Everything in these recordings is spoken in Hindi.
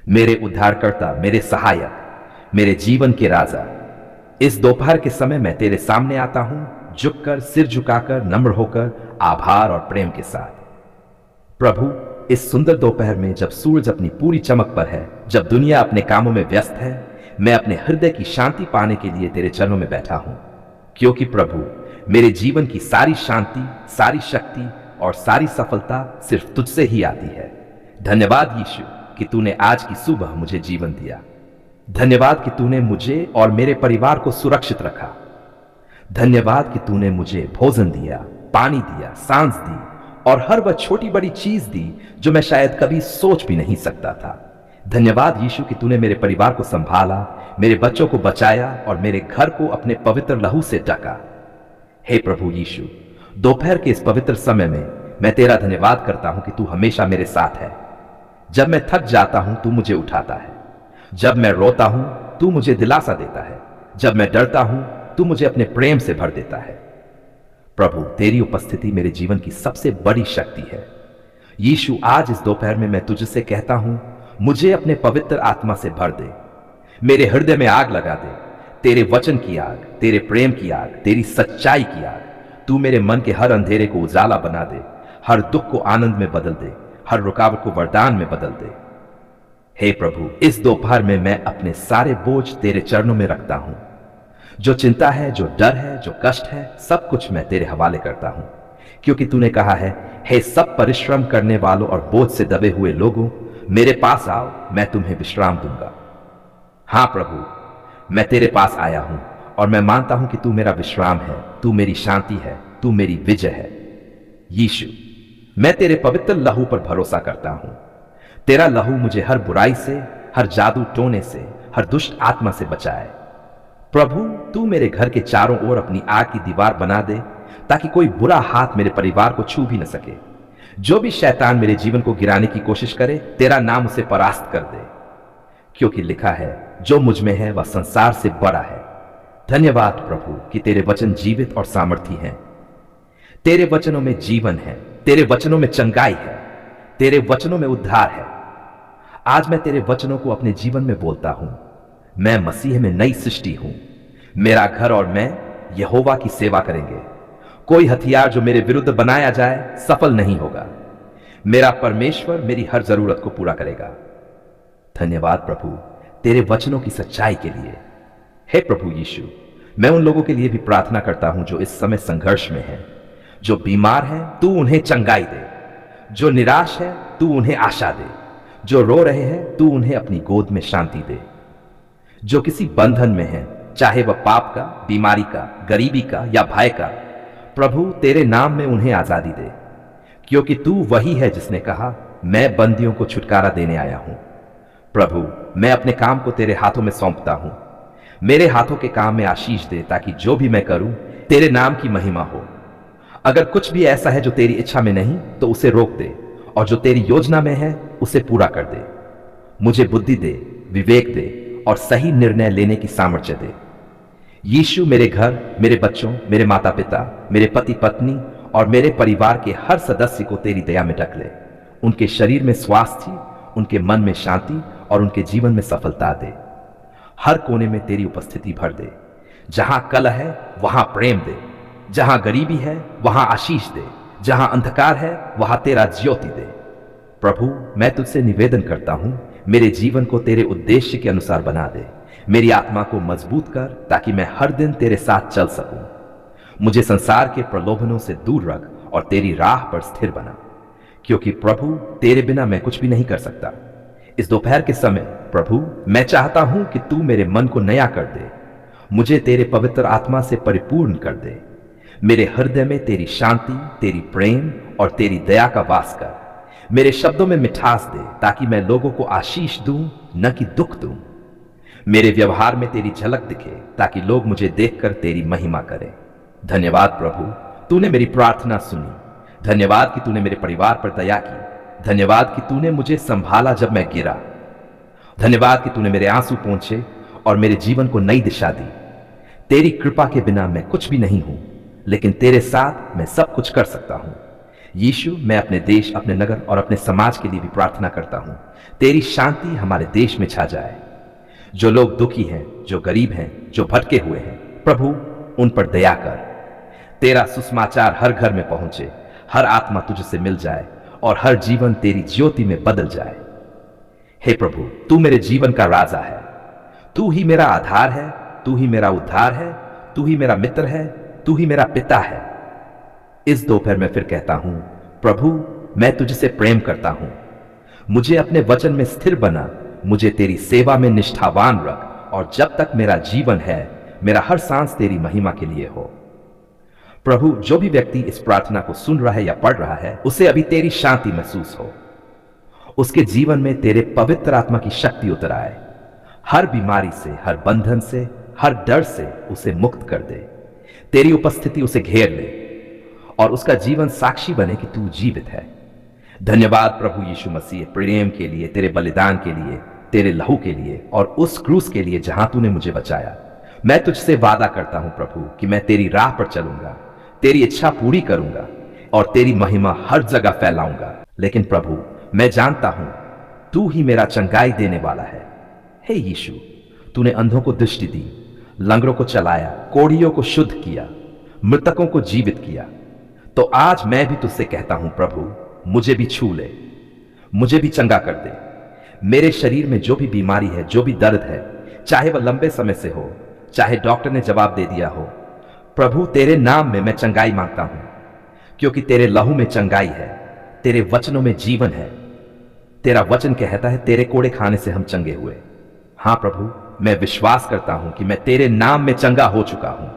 मेरे उद्धारकर्ता, मेरे सहायक, मेरे जीवन के राजा, इस दोपहर के समय मैं तेरे सामने आता हूं, झुककर, सिर झुकाकर, नम्र होकर, आभार और प्रेम के साथ। प्रभु, इस सुंदर दोपहर में जब सूरज अपनी पूरी चमक पर है, जब दुनिया अपने कामों में व्यस्त है, मैं अपने हृदय की शांति पाने के लिए तेरे चरणों में बैठा हूं, क्योंकि प्रभु, मेरे जीवन की सारी शांति, सारी शक्ति और सारी सफलता सिर्फ तुझसे ही आती है। धन्यवाद यीशु कि तूने आज की सुबह मुझे जीवन दिया। धन्यवाद कि तूने मुझे और मेरे परिवार को सुरक्षित रखा। धन्यवाद कि तूने मुझे भोजन दिया, पानी दिया, सांस दी और हर वह छोटी बड़ी चीज दी जो मैं शायद कभी सोच भी नहीं सकता था। धन्यवाद यीशु कि तूने मेरे परिवार को संभाला, मेरे बच्चों को बचाया और मेरे घर को अपने पवित्र लहू से ढका। हे प्रभु यीशु, दोपहर के इस पवित्र समय में मैं तेरा धन्यवाद करता हूं कि तू हमेशा मेरे साथ है। जब मैं थक जाता हूं, तू मुझे उठाता है। जब मैं रोता हूं, तू मुझे दिलासा देता है। जब मैं डरता हूं, तू मुझे अपने प्रेम से भर देता है। प्रभु, तेरी उपस्थिति मेरे जीवन की सबसे बड़ी शक्ति है। यीशु, आज इस दोपहर में मैं तुझसे कहता हूं, मुझे अपने पवित्र आत्मा से भर दे। मेरे हृदय में आग लगा दे, तेरे वचन की आग, तेरे प्रेम की आग, तेरी सच्चाई की आग। तू मेरे मन के हर अंधेरे को उजाला बना दे, हर दुख को आनंद में बदल दे, हर रुकावट को वरदान में बदल दे। हे प्रभु, इस दोपहर में मैं अपने सारे बोझ तेरे चरणों में रखता हूं। जो चिंता है, जो डर है, जो कष्ट है, सब कुछ मैं तेरे हवाले करता हूं, क्योंकि तूने कहा है, हे सब परिश्रम करने वालों और बोझ से दबे हुए लोगों, मेरे पास आओ, मैं तुम्हें विश्राम दूंगा। हां प्रभु, मैं तेरे पास आया हूं और मैं मानता हूं कि तू मेरा विश्राम है, तू मेरी शांति है, तू मेरी विजय है। यीशु, मैं तेरे पवित्र लहू पर भरोसा करता हूं। तेरा लहू मुझे हर बुराई से, हर जादू टोने से, हर दुष्ट आत्मा से बचाए। प्रभु, तू मेरे घर के चारों ओर अपनी आग की दीवार बना दे, ताकि कोई बुरा हाथ मेरे परिवार को छू भी न सके। जो भी शैतान मेरे जीवन को गिराने की कोशिश करे, तेरा नाम उसे परास्त कर दे, क्योंकि लिखा है, जो मुझ में है वह संसार से बड़ा है। धन्यवाद प्रभु कि तेरे वचन जीवित और सामर्थी हैं। तेरे वचनों में जीवन है, तेरे वचनों में चंगाई है, तेरे वचनों में उद्धार है। आज मैं तेरे वचनों को अपने जीवन में बोलता हूं। मैं मसीह में नई सृष्टि हूं। मेरा घर और मैं यहोवा की सेवा करेंगे। कोई हथियार जो मेरे विरुद्ध बनाया जाए सफल नहीं होगा। मेरा परमेश्वर मेरी हर जरूरत को पूरा करेगा। धन्यवाद प्रभु तेरे वचनों की सच्चाई के लिए। हे प्रभु यीशु, मैं उन लोगों के लिए भी प्रार्थना करता हूं जो इस समय संघर्ष में हैं, जो बीमार हैं, तू उन्हें चंगाई दे, जो निराश है तू उन्हें आशा दे, जो रो रहे हैं तू उन्हें अपनी गोद में शांति दे, जो किसी बंधन में है, चाहे वह पाप का, बीमारी का, गरीबी का या भय का, प्रभु तेरे नाम में उन्हें आजादी दे, क्योंकि तू वही है जिसने कहा, मैं बंदियों को छुटकारा देने आया हूं। प्रभु मैं अपने काम को तेरे हाथों में सौंपता हूं। मेरे हाथों के काम में आशीष दे, ताकि जो भी मैं करूं तेरे नाम की महिमा हो। अगर कुछ भी ऐसा है जो तेरी इच्छा में नहीं तो उसे रोक दे, और जो तेरी योजना में है उसे पूरा कर दे। मुझे बुद्धि दे, विवेक दे और सही निर्णय लेने की सामर्थ्य दे। यीशु मेरे घर, मेरे बच्चों, मेरे माता पिता, मेरे पति पत्नी और मेरे परिवार के हर सदस्य को तेरी दया में ढक ले। उनके शरीर में स्वास्थ्य, उनके मन में शांति और उनके जीवन में सफलता दे। हर कोने में तेरी उपस्थिति भर दे। जहां कलह है वहां प्रेम दे, जहां गरीबी है वहां आशीष दे, जहां अंधकार है वहां तेरा ज्योति दे। प्रभु मैं तुझसे निवेदन करता हूं, मेरे जीवन को तेरे उद्देश्य के अनुसार बना दे। मेरी आत्मा को मजबूत कर, ताकि मैं हर दिन तेरे साथ चल सकूं। मुझे संसार के प्रलोभनों से दूर रख और तेरी राह पर स्थिर बना, क्योंकि प्रभु तेरे बिना मैं कुछ भी नहीं कर सकता। इस दोपहर के समय प्रभु मैं चाहता हूं कि तू मेरे मन को नया कर दे, मुझे तेरे पवित्र आत्मा से परिपूर्ण कर दे। मेरे हृदय में तेरी शांति, तेरी प्रेम और तेरी दया का वास कर। मेरे शब्दों में मिठास दे, ताकि मैं लोगों को आशीष दूं, न कि दुख दूं। मेरे व्यवहार में तेरी झलक दिखे, ताकि लोग मुझे देखकर तेरी महिमा करें। धन्यवाद प्रभु तूने मेरी प्रार्थना सुनी। धन्यवाद कि तूने मेरे परिवार पर दया की। धन्यवाद कि तूने मुझे संभाला जब मैं गिरा। धन्यवाद कि तूने मेरे आंसू पोंछे और मेरे जीवन को नई दिशा दी। तेरी कृपा के बिना मैं कुछ भी नहीं हूं, लेकिन तेरे साथ मैं सब कुछ कर सकता हूं। यीशु, मैं अपने देश, अपने नगर और अपने समाज के लिए भी प्रार्थना करता हूं। तेरी शांति हमारे देश में छा जाए। जो लोग दुखी हैं, जो गरीब हैं, जो भटके हुए हैं, प्रभु उन पर दया कर। तेरा सुसमाचार हर घर में पहुंचे, हर आत्मा तुझसे मिल जाए और हर जीवन तेरी ज्योति में बदल जाए। हे प्रभु, तू मेरे जीवन का राजा है। तू ही मेरा आधार है, तू ही मेरा उद्धार है, तू ही मेरा मित्र है, तू ही मेरा पिता है। इस दोपहर में फिर कहता हूं, प्रभु मैं तुझसे प्रेम करता हूं। मुझे अपने वचन में स्थिर बना, मुझे तेरी सेवा में निष्ठावान रख, और जब तक मेरा जीवन है मेरा हर सांस तेरी महिमा के लिए हो। प्रभु, जो भी व्यक्ति इस प्रार्थना को सुन रहा है या पढ़ रहा है, उसे अभी तेरी शांति महसूस हो। उसके जीवन में तेरे पवित्र आत्मा की शक्ति उतर आए। हर बीमारी से, हर बंधन से, हर डर से उसे मुक्त कर दे। तेरी उपस्थिति उसे घेर ले और उसका जीवन साक्षी बने कि तू जीवित है। धन्यवाद प्रभु यीशु मसीह, प्रेम के लिए, तेरे बलिदान के लिए, तेरे लहू के लिए और उस क्रूस के लिए जहां तूने मुझे बचाया। मैं तुझसे वादा करता हूं प्रभु कि मैं तेरी राह पर चलूंगा, तेरी इच्छा पूरी करूंगा और तेरी महिमा हर जगह फैलाऊंगा। लेकिन प्रभु, मैं जानता हूं तू ही मेरा चंगाई देने वाला है। हे यीशु, तूने अंधों को दृष्टि दी, लंगड़ों को चलाया, कोढ़ियों को शुद्ध किया, मृतकों को जीवित किया। तो आज मैं भी तुझसे कहता हूं प्रभु, मुझे भी छू ले, मुझे भी चंगा कर दे। मेरे शरीर में जो भी बीमारी है, जो भी दर्द है, चाहे वह लंबे समय से हो, चाहे डॉक्टर ने जवाब दे दिया हो, प्रभु तेरे नाम में मैं चंगाई मांगता हूं, क्योंकि तेरे लहू में चंगाई है, तेरे वचनों में जीवन है। तेरा वचन कहता है तेरे कोड़े खाने से हम चंगे हुए। हां प्रभु, मैं विश्वास करता हूं कि मैं तेरे नाम में चंगा हो चुका हूं।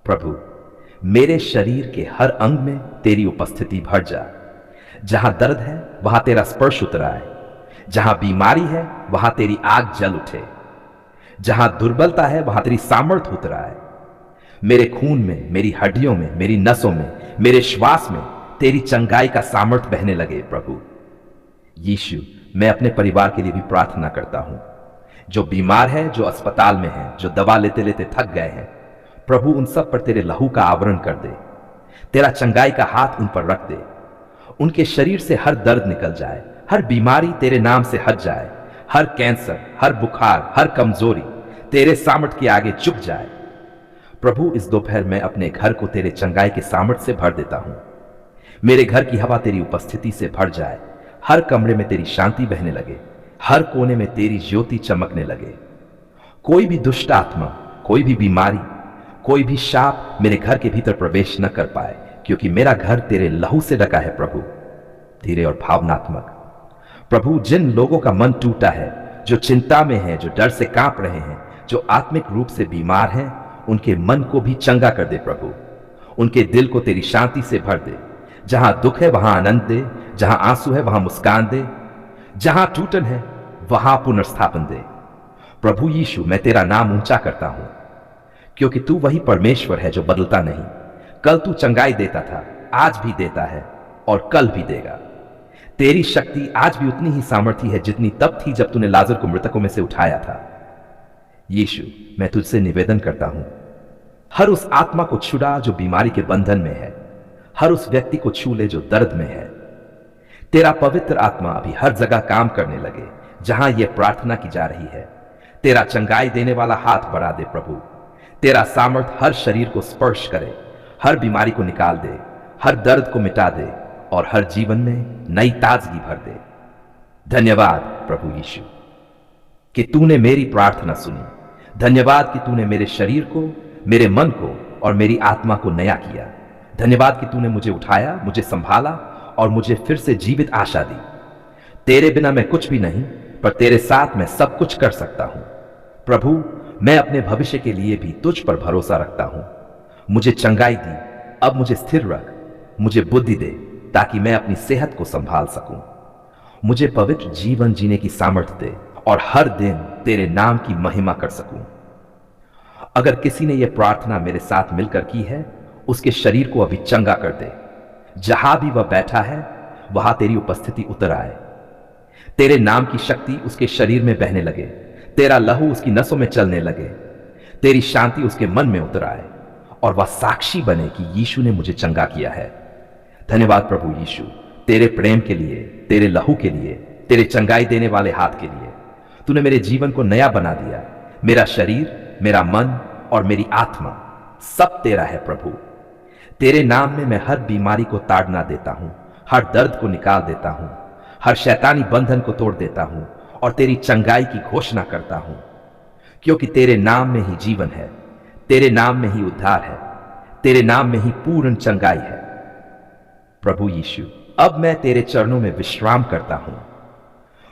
प्रभु, मेरे शरीर के हर अंग में तेरी उपस्थिति भर जा। जहां दर्द है वहां तेरा स्पर्श उतर आए, जहां बीमारी है वहां तेरी आग जल उठे, जहां दुर्बलता है वहां तेरी सामर्थ्य उतर आए। मेरे खून में, मेरी हड्डियों में, मेरी नसों में, मेरे श्वास में तेरी चंगाई का सामर्थ्य बहने लगे। प्रभु यीशु, मैं अपने परिवार के लिए भी प्रार्थना करता हूं, जो बीमार है, जो अस्पताल में है, जो दवा लेते लेते थक गए हैं। प्रभु उन सब पर तेरे लहू का आवरण कर दे, तेरा चंगाई का हाथ उन पर रख दे। उनके शरीर से हर दर्द निकल जाए, हर बीमारी तेरे नाम से हट जाए, हर कैंसर, हर बुखार, हर कमजोरी तेरे सामर्थ्य के आगे झुक जाए। प्रभु इस दोपहर में अपने घर को तेरे चंगाई के सामर्थ्य से भर देता हूं। मेरे घर की हवा तेरी उपस्थिति से भर जाए, हर कमरे में तेरी शांति बहने लगे, हर कोने में तेरी ज्योति चमकने लगे। कोई भी दुष्ट आत्मा, कोई भी बीमारी, कोई भी शाप मेरे घर के भीतर प्रवेश न कर पाए, क्योंकि मेरा घर तेरे लहू से ढका है। प्रभु धीरे और भावनात्मक, प्रभु जिन लोगों का मन टूटा है, जो चिंता में है, जो डर से कांप रहे हैं, जो आत्मिक रूप से बीमार हैं, उनके मन को भी चंगा कर दे। प्रभु उनके दिल को तेरी शांति से भर दे। जहां दुख है वहां आनंद दे, जहां आंसू है वहां मुस्कान दे, जहां टूटन है वहां पुनर्स्थापन दे। प्रभु यीशु, मैं तेरा नाम ऊंचा करता हूं, क्योंकि तू वही परमेश्वर है जो बदलता नहीं। कल तू चंगाई देता था, आज भी देता है और कल भी देगा। तेरी शक्ति आज भी उतनी ही सामर्थी है जितनी तब थी जब तूने लाजर को मृतकों में से उठाया था। यीशु, मैं तुझसे निवेदन करता हूं, हर उस आत्मा को छुड़ा जो बीमारी के बंधन में है, हर उस व्यक्ति को छू ले जो दर्द में है। तेरा पवित्र आत्मा अभी हर जगह काम करने लगे जहां यह प्रार्थना की जा रही है। तेरा चंगाई देने वाला हाथ बढ़ा दे प्रभु। तेरा सामर्थ हर शरीर को स्पर्श करे, हर बीमारी को निकाल दे, हर दर्द को मिटा दे और हर जीवन में नई ताजगी भर दे। धन्यवाद प्रभु यीशु कि तूने मेरी प्रार्थना सुनी। धन्यवाद कि तूने मेरे शरीर को, मेरे मन को और मेरी आत्मा को नया किया। धन्यवाद कि तूने मुझे उठाया, मुझे संभाला और मुझे फिर से जीवित आशा दी। तेरे बिना मैं कुछ भी नहीं, पर तेरे साथ मैं सब कुछ कर सकता हूं। प्रभु, मैं अपने भविष्य के लिए भी तुझ पर भरोसा रखता हूं। मुझे चंगाई दी, अब मुझे स्थिर रख, मुझे बुद्धि दे ताकि मैं अपनी सेहत को संभाल सकूं। मुझे पवित्र जीवन जीने की सामर्थ्य दे और हर दिन तेरे नाम की महिमा कर सकूं। अगर किसी ने यह प्रार्थना मेरे साथ मिलकर की है, उसके शरीर को अभी चंगा कर दे। जहां भी वह बैठा है वहां तेरी उपस्थिति उतर आए। तेरे नाम की शक्ति उसके शरीर में बहने लगे, तेरा लहू उसकी नसों में चलने लगे, तेरी शांति उसके मन में उतर आए और वह साक्षी बने कि यीशु ने मुझे चंगा किया है। धन्यवाद प्रभु यीशु, तेरे प्रेम के लिए, तेरे लहू के लिए, तेरे चंगाई देने वाले हाथ के लिए। तूने मेरे जीवन को नया बना दिया। मेरा शरीर, मेरा मन और मेरी आत्मा सब तेरा है प्रभु। तेरे नाम में मैं हर बीमारी को ताड़ना देता हूं, हर दर्द को निकाल देता हूं, हर शैतानी बंधन को तोड़ देता हूं और तेरी चंगाई की घोषणा करता हूं, क्योंकि तेरे नाम में ही जीवन है, तेरे नाम में ही उद्धार है, तेरे नाम में ही पूर्ण चंगाई है। प्रभु यीशु, अब मैं तेरे चरणों में विश्राम करता हूं।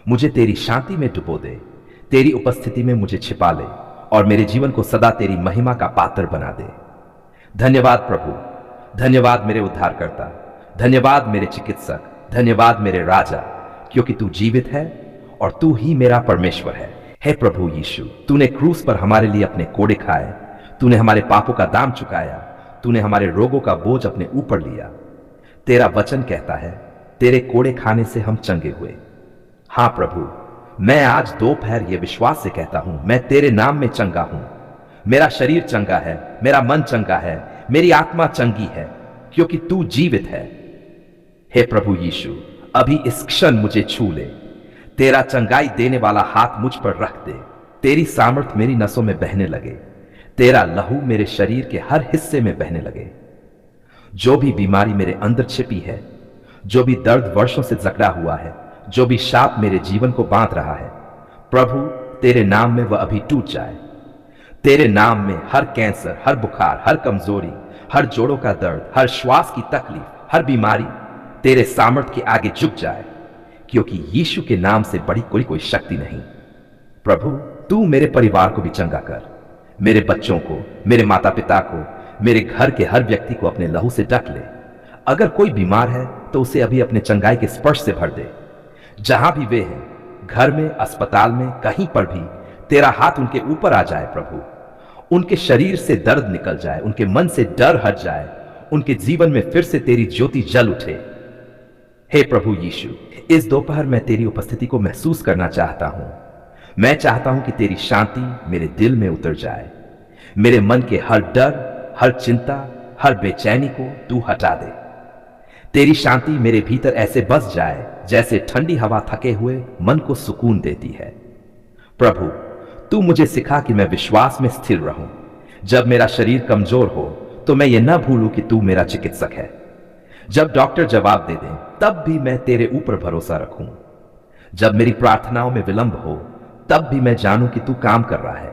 मुझे तेरी शांति में डुबो दे, तेरी उपस्थिति में मुझे छिपा ले और मेरे जीवन को सदा तेरी महिमा का पात्र बना दे। धन्यवाद प्रभु, धन्यवाद मेरे उद्धारकर्ता, धन्यवाद मेरे चिकित्सक, धन्यवाद मेरे राजा, क्योंकि तू जीवित है और तू ही मेरा परमेश्वर है। हे प्रभु यीशु, तूने क्रूस पर हमारे लिए अपने कोड़े खाए, तूने हमारे पापों का दाम चुकाया, तूने हमारे रोगों का बोझ अपने ऊपर लिया। तेरा वचन कहता है, तेरे कोड़े खाने से हम चंगे हुए। हां प्रभु, मैं आज दोपहर ये विश्वास से कहता हूं, मैं तेरे नाम में चंगा हूं। मेरा शरीर चंगा है, मेरा मन चंगा है, मेरी आत्मा चंगी है, क्योंकि तू जीवित है। हे प्रभु यीशु, अभी इस क्षण मुझे छू ले, तेरा चंगाई देने वाला हाथ मुझ पर रख दे। तेरी सामर्थ्य मेरी नसों में बहने लगे, तेरा लहू मेरे शरीर के हर हिस्से में बहने लगे। जो भी बीमारी मेरे अंदर छिपी है, जो भी दर्द वर्षों से जकड़ा हुआ है, जो भी शाप मेरे जीवन को बांध रहा है, प्रभु तेरे नाम में वह अभी टूट जाए। तेरे नाम में हर कैंसर, हर बुखार, हर कमजोरी, हर जोड़ों का दर्द, हर श्वास की तकलीफ, हर बीमारी तेरे सामर्थ्य के आगे झुक जाए, क्योंकि यीशु के नाम से बड़ी कोई शक्ति नहीं। प्रभु तू मेरे परिवार को भी चंगा कर, मेरे बच्चों को, मेरे माता पिता को, मेरे घर के हर व्यक्ति को अपने लहू से ढक ले। अगर कोई बीमार है तो उसे अभी अपने चंगाई के स्पर्श से भर दे। जहां भी वे हैं, घर में, अस्पताल में, कहीं पर भी तेरा हाथ उनके ऊपर आ जाए प्रभु। उनके शरीर से दर्द निकल जाए, उनके मन से डर हट जाए, उनके जीवन में फिर से तेरी ज्योति जल उठे। हे प्रभु यीशु, इस दोपहर मैं तेरी उपस्थिति को महसूस करना चाहता हूं। मैं चाहता हूं कि तेरी शांति मेरे दिल में उतर जाए। मेरे मन के हर डर, हर चिंता, हर बेचैनी को तू हटा दे। तेरी शांति मेरे भीतर ऐसे बस जाए जैसे ठंडी हवा थके हुए मन को सुकून देती है। प्रभु तू मुझे सिखा कि मैं विश्वास में स्थिर रहूं। जब मेरा शरीर कमजोर हो तो मैं ये न भूलूं कि तू मेरा चिकित्सक है। जब डॉक्टर जवाब दे दें तब भी मैं तेरे ऊपर भरोसा रखूं। जब मेरी प्रार्थनाओं में विलंब हो तब भी मैं जानूं कि तू काम कर रहा है,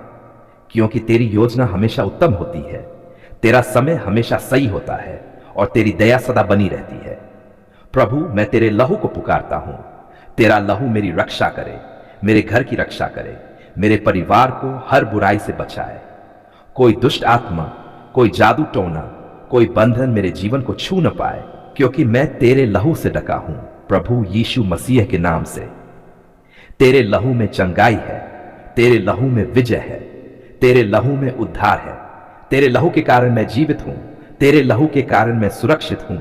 क्योंकि तेरी योजना हमेशा उत्तम होती है, तेरा समय हमेशा सही होता है और तेरी दया सदा बनी रहती है। प्रभु मैं तेरे लहू को पुकारता हूं। तेरा लहू मेरी रक्षा करे, मेरे घर की रक्षा करे, मेरे परिवार को हर बुराई से बचाए। कोई दुष्ट आत्मा, कोई जादू टोना, कोई बंधन मेरे जीवन को छू न पाए, क्योंकि मैं तेरे लहू से ढका हूं। प्रभु यीशु मसीह के नाम से तेरे लहू में चंगाई है, तेरे लहू में विजय है, तेरे लहू में उद्धार है। तेरे लहू के कारण मैं जीवित हूं, तेरे लहू के कारण मैं सुरक्षित हूं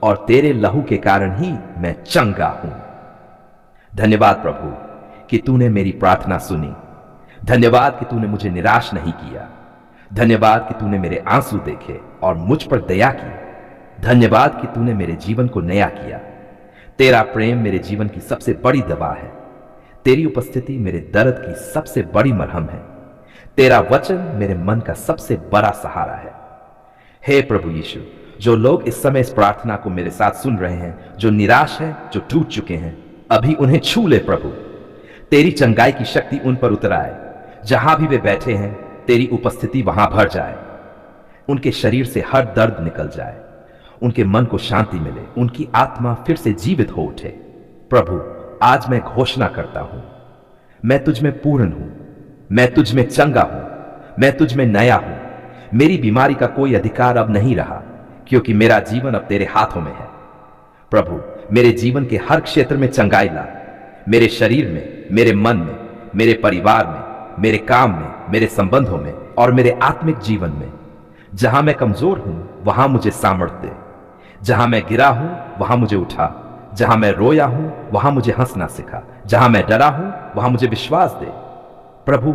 और तेरे लहू के कारण ही मैं चंगा हूं। धन्यवाद प्रभु कि तूने मेरी प्रार्थना सुनी। धन्यवाद कि तूने मुझे निराश नहीं किया। धन्यवाद कि तूने मेरे आंसू देखे और मुझ पर दया की। धन्यवाद कि तूने मेरे जीवन को नया किया। तेरा प्रेम मेरे जीवन की सबसे बड़ी दवा है। तेरी उपस्थिति मेरे दर्द की सबसे बड़ी मरहम है। तेरा वचन मेरे मन का सबसे बड़ा सहारा है। हे प्रभु यीशु, जो लोग इस समय इस प्रार्थना को मेरे साथ सुन रहे हैं, जो निराश हैं, जो टूट चुके हैं, अभी उन्हें छू ले प्रभु। तेरी चंगाई की शक्ति उन पर उतर आए। जहां भी वे बैठे हैं तेरी उपस्थिति वहां भर जाए। उनके शरीर से हर दर्द निकल जाए, उनके मन को शांति मिले, उनकी आत्मा फिर से जीवित हो उठे। प्रभु आज मैं घोषणा करता हूं, मैं तुझ में पूर्ण हूं, मैं तुझ में चंगा हूं, मैं तुझ में नया हूं। मेरी बीमारी का कोई अधिकार अब नहीं रहा, क्योंकि मेरा जीवन अब तेरे हाथों में है। प्रभु मेरे जीवन के हर क्षेत्र में चंगाई ला। मेरे शरीर में, मेरे मन में, मेरे परिवार में, मेरे काम में, मेरे संबंधों में और मेरे आत्मिक जीवन में। जहां मैं कमजोर हूं वहां मुझे सामर्थ्य दे। जहां मैं गिरा हूं वहां मुझे उठा। जहां मैं रोया हूं वहां मुझे हंसना सिखा। जहां मैं डरा हूं वहां मुझे विश्वास दे। प्रभु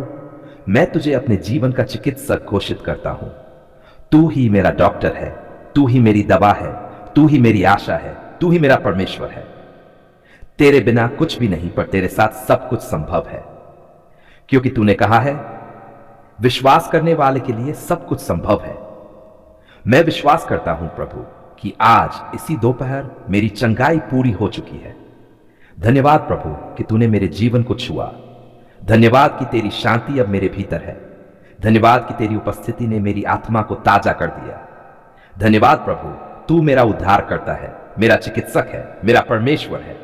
मैं तुझे अपने जीवन का चिकित्सक घोषित करता हूं। तू ही मेरा डॉक्टर है, तू ही मेरी दवा है, तू ही मेरी आशा है, तू ही मेरा परमेश्वर है। तेरे बिना कुछ भी नहीं, पर तेरे साथ सब कुछ संभव है, क्योंकि तूने कहा है विश्वास करने वाले के लिए सब कुछ संभव है। मैं विश्वास करता हूं प्रभु कि आज इसी दोपहर मेरी चंगाई पूरी हो चुकी है। धन्यवाद प्रभु कि तूने मेरे जीवन को छुआ। धन्यवाद कि तेरी शांति अब मेरे भीतर है। धन्यवाद कि तेरी उपस्थिति ने मेरी आत्मा को ताजा कर दिया। धन्यवाद प्रभु, तू मेरा उद्धार करता है, मेरा चिकित्सक है, मेरा परमेश्वर है।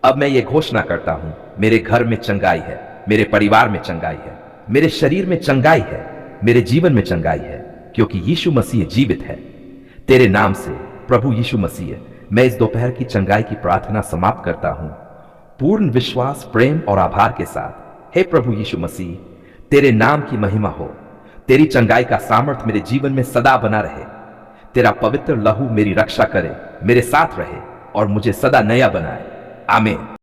अब मैं ये घोषणा करता हूं, मेरे घर में चंगाई है, मेरे परिवार में चंगाई है, मेरे शरीर में चंगाई है, मेरे जीवन में चंगाई है, क्योंकि यीशु मसीह जीवित है। तेरे नाम से प्रभु यीशु मसीह, मैं इस दोपहर की चंगाई की प्रार्थना समाप्त करता हूं, पूर्ण विश्वास, प्रेम और आभार के साथ। हे प्रभु यीशु मसीह, तेरे नाम की महिमा हो। तेरी चंगाई का सामर्थ मेरे जीवन में सदा बना रहे। तेरा पवित्र लहू मेरी रक्षा करे, मेरे साथ रहे और मुझे सदा नया बनाए। आमीन।